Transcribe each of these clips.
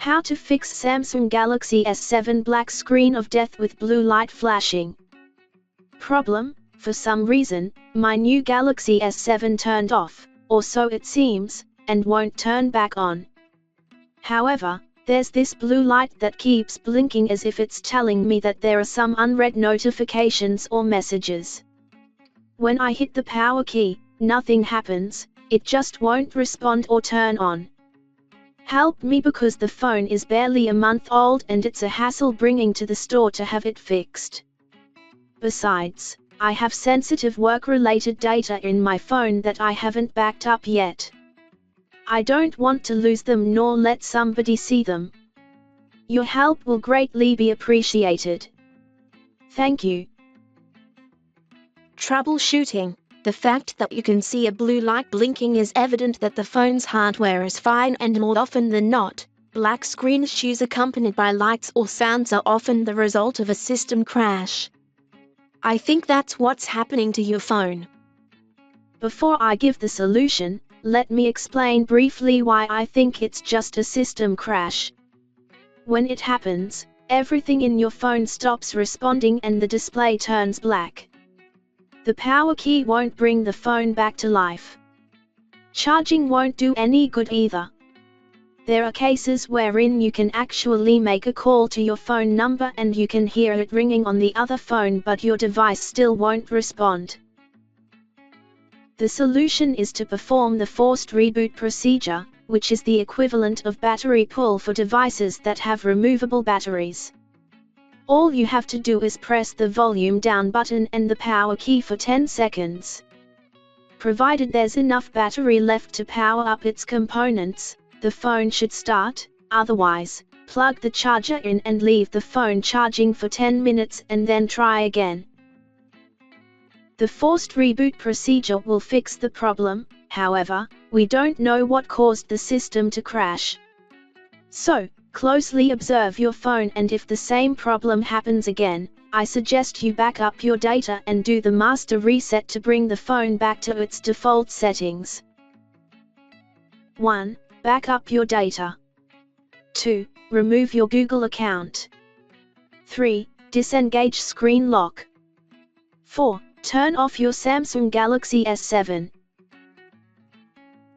How to fix Samsung Galaxy S7 black screen of death with blue light flashing. Problem: for some reason, my new Galaxy S7 turned off, or so it seems, and won't turn back on. However, there's this blue light that keeps blinking as if it's telling me that there are some unread notifications or messages. When I hit the power key, nothing happens, it just won't respond or turn on. Help me, because the phone is barely a month old and it's a hassle bringing to the store to have it fixed. Besides, I have sensitive work-related data in my phone that I haven't backed up yet. I don't want to lose them nor let somebody see them. Your help will greatly be appreciated. Thank you. Troubleshooting. The fact that you can see a blue light blinking is evident that the phone's hardware is fine, and more often than not, black screen issues accompanied by lights or sounds are often the result of a system crash. I think that's what's happening to your phone. Before I give the solution, let me explain briefly why I think it's just a system crash. When it happens, everything in your phone stops responding and the display turns black. The power key won't bring the phone back to life. Charging won't do any good either. There are cases wherein you can actually make a call to your phone number and you can hear it ringing on the other phone, but your device still won't respond. The solution is to perform the forced reboot procedure, which is the equivalent of battery pull for devices that have removable batteries. All you have to do is press the volume down button and the power key for 10 seconds. Provided there's enough battery left to power up its components, the phone should start. Otherwise, plug the charger in and leave the phone charging for 10 minutes and then try again. The forced reboot procedure will fix the problem. However, we don't know what caused the system to crash. So, closely observe your phone, and if the same problem happens again, I suggest you back up your data and do the master reset to bring the phone back to its default settings. 1. Back up your data. 2. Remove your Google account. 3. Disengage screen lock. 4. Turn off your Samsung Galaxy S7.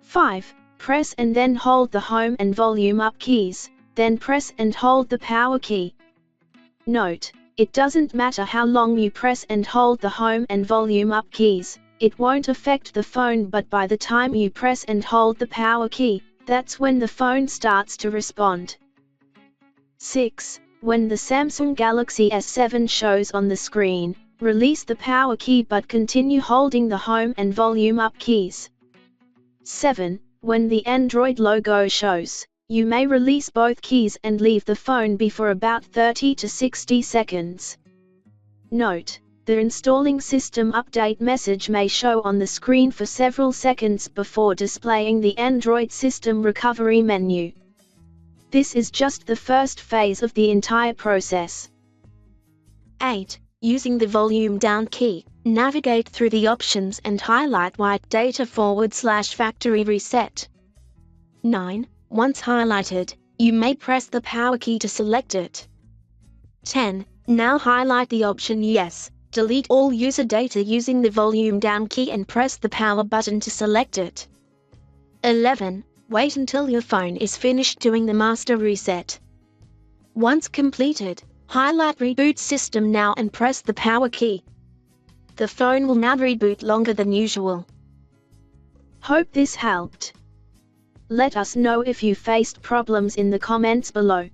5. Press and then hold the home and volume up keys, then press and hold the power key. Note: it doesn't matter how long you press and hold the home and volume up keys, it won't affect the phone, but by the time you press and hold the power key, that's when the phone starts to respond. 6. When the Samsung Galaxy S7 shows on the screen, release the power key but continue holding the home and volume up keys. 7. When the Android logo shows, you may release both keys and leave the phone be for about 30 to 60 seconds. Note: the installing system update message may show on the screen for several seconds before displaying the Android system recovery menu. This is just the first phase of the entire process. 8. Using the volume down key, navigate through the options and highlight white data /factory reset. 9. Once highlighted, you may press the power key to select it. 10. Now highlight the option Yes, delete all user data using the volume down key and press the power button to select it. 11. Wait until your phone is finished doing the master reset. Once completed, highlight Reboot System Now and press the power key. The phone will now reboot longer than usual. Hope this helped. Let us know if you faced problems in the comments below.